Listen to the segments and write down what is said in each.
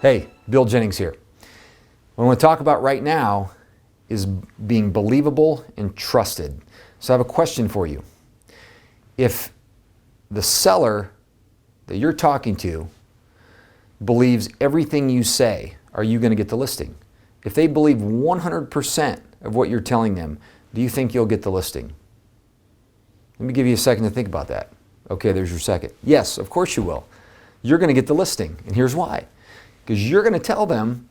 Hey, Bill Jennings here. What I want to talk about right now is being believable and trusted. So I have a question for you. If the seller that you're talking to believes everything you say, are you going to get the listing? If they believe 100% of what you're telling them, do you think you'll get the listing? Let me give you a second to think about that. Okay, there's your second. Yes, of course you will. You're going to get the listing, and here's why. Because you're going to tell them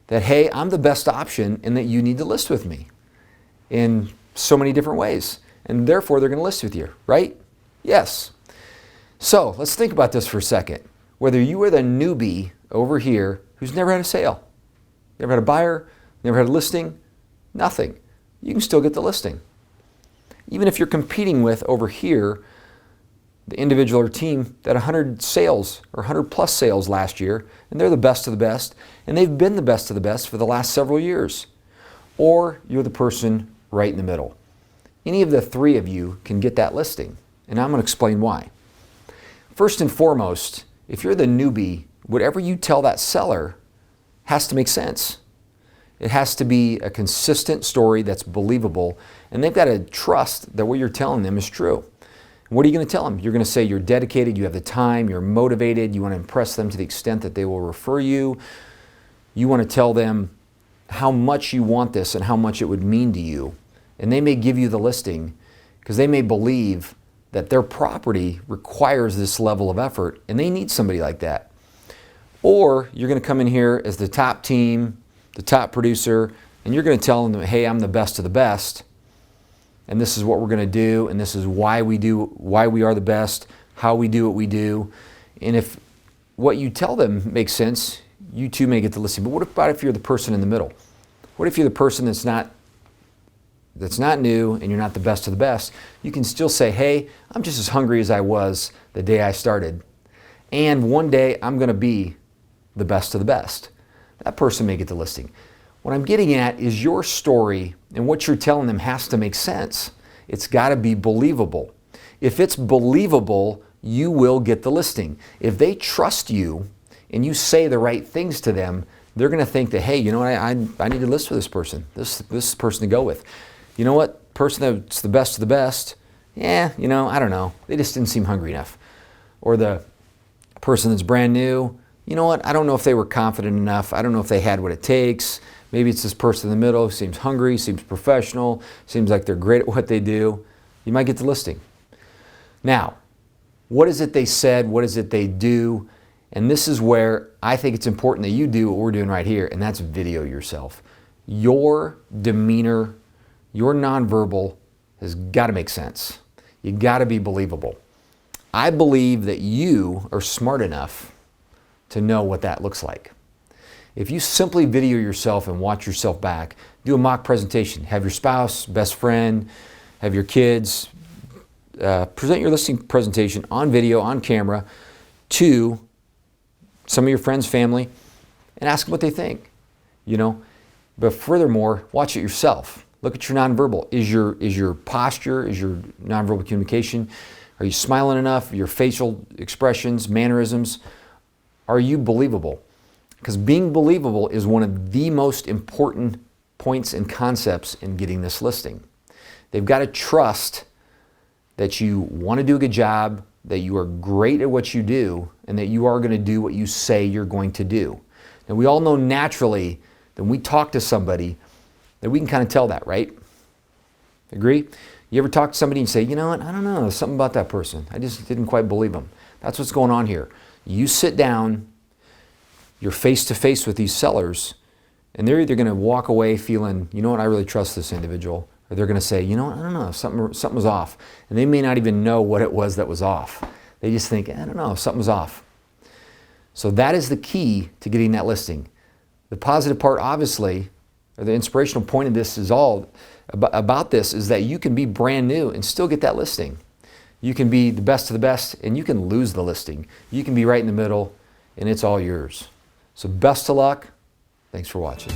that, hey, I'm the best option and that you need to list with me in so many different ways. And therefore, they're going to list with you, right? Yes. So let's think about this for a second. Whether you are the newbie over here who's never had a sale, never had a buyer, never had a listing, nothing, you can still get the listing. Even if you're competing with over here the individual or team that 100 sales or 100 plus sales last year, and they're the best of the best, and they've been the best of the best for the last several years. Or you're the person right in the middle. Any of the three of you can get that listing, and I'm going to explain why. First and foremost, if you're the newbie, whatever you tell that seller has to make sense. It has to be a consistent story that's believable, and they've got to trust that what you're telling them is true. What are you going to tell them? You're going to say you're dedicated, you have the time, you're motivated, you want to impress them to the extent that they will refer you. You want to tell them how much you want this and how much it would mean to you. And they may give you the listing because they may believe that their property requires this level of effort and they need somebody like that. Or you're going to come in here as the top team, the top producer, and you're going to tell them, hey, I'm the best of the best. And this is what we're going to do, and this is why we are the best, how we do what we do. And if what you tell them makes sense, you too may get the listing. But what about if you're the person in the middle? What if you're the person that's not new and you're not the best of the best? You can still say, hey, I'm just as hungry as I was the day I started. And one day I'm going to be the best of the best. That person may get the listing. What I'm getting at is your story and what you're telling them has to make sense. It's got to be believable. If it's believable, you will get the listing. If they trust you and you say the right things to them, they're going to think that, hey, you know what, I need to list with this person. This is the person to go with. You know what, person that's the best of the best, yeah, you know, I don't know. They just didn't seem hungry enough. Or the person that's brand new, you know what, I don't know if they were confident enough. I don't know if they had what it takes. Maybe it's this person in the middle who seems hungry, seems professional, seems like they're great at what they do. You might get the listing. Now, what is it they said? What is it they do? And this is where I think it's important that you do what we're doing right here, and that's video yourself. Your demeanor, your nonverbal has got to make sense. You got to be believable. I believe that you are smart enough to know what that looks like. If you simply video yourself and watch yourself back, do a mock presentation, have your spouse, best friend, have your kids, present your listing presentation on video, on camera, to some of your friends, family, and ask them what they think. You know, but furthermore, watch it yourself. Look at your nonverbal. Is your posture, is your nonverbal communication, are you smiling enough? Your facial expressions, mannerisms, are you believable? Because being believable is one of the most important points and concepts in getting this listing. They've got to trust that you want to do a good job, that you are great at what you do, and that you are going to do what you say you're going to do. Now, we all know naturally that when we talk to somebody that we can kind of tell that, right? Agree? You ever talk to somebody and say, you know what, I don't know, something about that person. I just didn't quite believe them. That's what's going on here. You sit down, you're face to face with these sellers, and they're either going to walk away feeling, you know what, I really trust this individual, or they're going to say, you know what, I don't know, something was off. And they may not even know what it was that was off. They just think, I don't know, something's off. So that is the key to getting that listing. The positive part, obviously, or the inspirational point of this is all about this, is that you can be brand new and still get that listing. You can be the best of the best, and you can lose the listing. You can be right in the middle, and it's all yours. So best of luck. Thanks for watching.